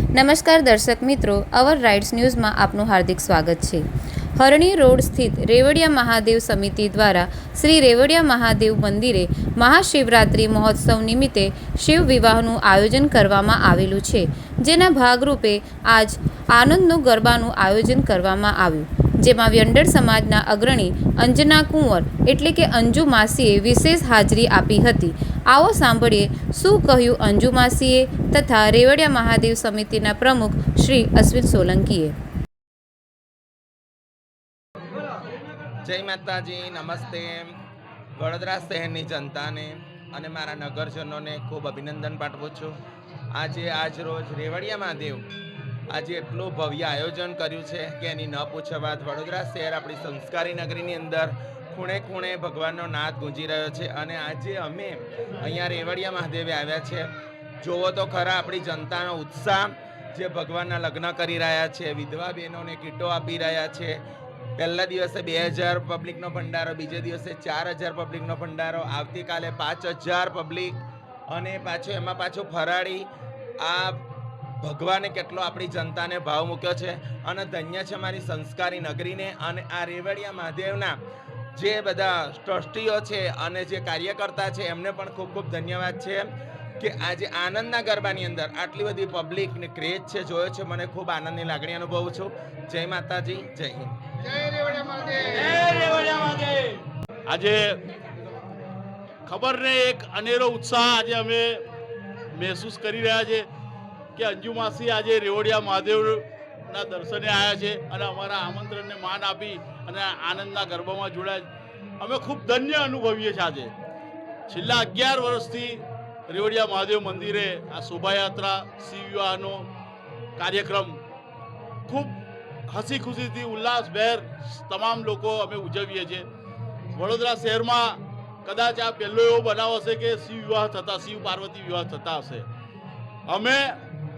નમસ્કાર દર્શક મિત્રો, અવર રાઇટ્સ ન્યૂઝમાં આપનું હાર્દિક સ્વાગત છે। હરણી રોડ સ્થિત રેવડિયા મહાદેવ સમિતિ દ્વારા શ્રી રેવડિયા મહાદેવ મંદિરે મહાશિવરાત્રિ મહોત્સવ નિમિત્તે શિવ વિવાહનું આયોજન કરવામાં આવેલું છે, જેના ભાગરૂપે આજ આનંદનું ગરબાનું આયોજન કરવામાં આવ્યું, જેમાં વ્યંડર સમાજના અગ્રણી અંજના કુંવર એટલે કે અંજુ માસીએ વિશેષ હાજરી આપી હતી। आओ सांभळीए શું કહ્યું અંજુ માસીએ તથા રેવડિયા મહાદેવ સમિતિના પ્રમુખ શ્રી અશ્વિન સોલંકીએ। જય માતાજી, નમસ્તે। વડોદરા શહેરની જનતાને અને મારા નગરજનોને ખૂબ અભિનંદન પાઠવું છું। આજ રોજ રેવડિયા મહાદેવ આજે એટલું ભવ્ય આયોજન કર્યું છે કે એની ન પૂછો વાત। વડોદરા શહેર આપણી સંસ્કારી નગરીની અંદર ખૂણે ખૂણે ભગવાનનો નાદ ગુંજી રહ્યો છે અને આજે અમે અહીંયા રેવડિયા મહાદેવે આવ્યા છે। જોવો તો ખરા આપણી જનતાનો ઉત્સાહ, જે ભગવાનના લગ્ન કરી રહ્યા છે, વિધવા બહેનોને કીટો આપી રહ્યા છે। પહેલા દિવસે 2000 પબ્લિકનો ભંડારો, બીજે દિવસે 4000 પબ્લિકનો ભંડારો, આવતીકાલે 5000 પબ્લિક અને પાછું ફરાળી। આ ભગવાને કેટલો આપણી જનતાને ભાવ મૂક્યો છે અને ધન્ય છે મારી સંસ્કારી નગરીને। અને આ રેવડિયા મહાદેવના જે બધા ટ્રસ્ટીઓ છે અને જે કાર્યકર્તા છે એમને પણ ખૂબ ખૂબ ધન્યવાદ છે કે આજે આનંદના ગરબાની અંદર આટલી બધી પબ્લિકને ક્રેઝ છે, જોયો છે, મને ખૂબ આનંદની લાગણી અનુભવું છું। જય માતાજી, જય હિન્દ, જય રેવડિયા મહાદેવ, જય રેવડિયા મહાદેવ। આજે ખબર ને એક અનેરો ઉત્સાહ આજે અમે મહેસૂસ કરી રહ્યા છે કે અંજુ માસી આજે રેવડિયા મહાદેવના દર્શને આવ્યા છે અને અમારા આમંત્રણને માન આપી અને આનંદના ગરબામાં જોડાયા। અમે ખૂબ ધન્ય અનુભવીએ છીએ। આજે છેલ્લા 11 વર્ષથી રેવડિયા મહાદેવ મંદિરે આ શોભાયાત્રા, શિવ વિવાહનો કાર્યક્રમ ખૂબ હસી ખુશીથી ઉલ્લાસભેર તમામ લોકો અમે ઉજવીએ છીએ। વડોદરા શહેરમાં કદાચ આ પહેલો એવો બનાવ હશે કે શિવ વિવાહ થતા, શિવ પાર્વતી વિવાહ થતા હશે। અમે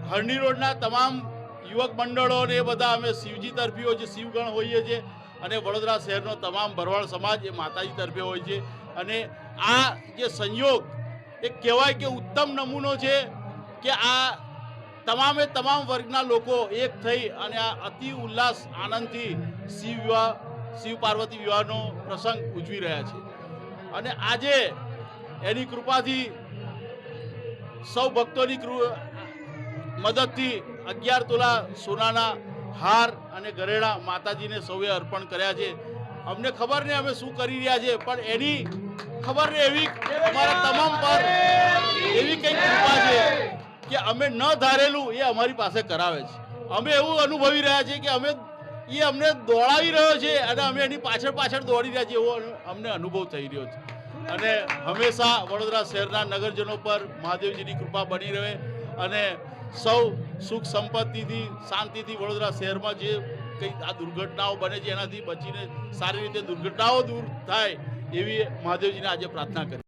હરણી રોડના તમામ યુવક મંડળો ને એ બધા અમે શિવજી તરફીઓ જે શિવગણ હોઈએ છીએ અને વડોદરા શહેરનો તમામ ભરવાડ સમાજ એ માતાજી તરફે હોય છે અને આ જે સંયોગ એક કહેવાય કે ઉત્તમ નમૂનો છે કે આ તમામે તમામ વર્ગના લોકો એક થઈ અને આ અતિ ઉલ્લાસ આનંદથી શિવ પાર્વતી વિવાહનો પ્રસંગ ઉજવી રહ્યા છે અને આજે એની કૃપાથી સૌ ભક્તોની મદદથી 11 તોલા સોનાના હાર અને ઘરેણા માતાજીને સૌએ અર્પણ કર્યા છે। અમને ખબર ને અમે શું કરી રહ્યા છે, પણ એની ખબર ને એવી અમારા તમામ પર એવી કંઈક કૃપા છે કે અમે ન ધારેલું એ અમારી પાસે કરાવે છે। અમે એવું અનુભવી રહ્યા છીએ કે અમને દોડાવી રહ્યો છે અને અમે એની પાછળ દોડી રહ્યા છીએ એવો અમને અનુભવ થઈ રહ્યો છે અને હંમેશા વડોદરા શહેરના નગરજનો પર મહાદેવજીની કૃપા બની રહે અને સૌ સુખ સંપત્તિથી શાંતિથી વડોદરા શહેરમાં જે કંઈ આ દુર્ઘટનાઓ બને છે એનાથી બચીને સારી રીતે દુર્ઘટનાઓ દૂર થાય એવી મહાદેવજીને આજે પ્રાર્થના કરી।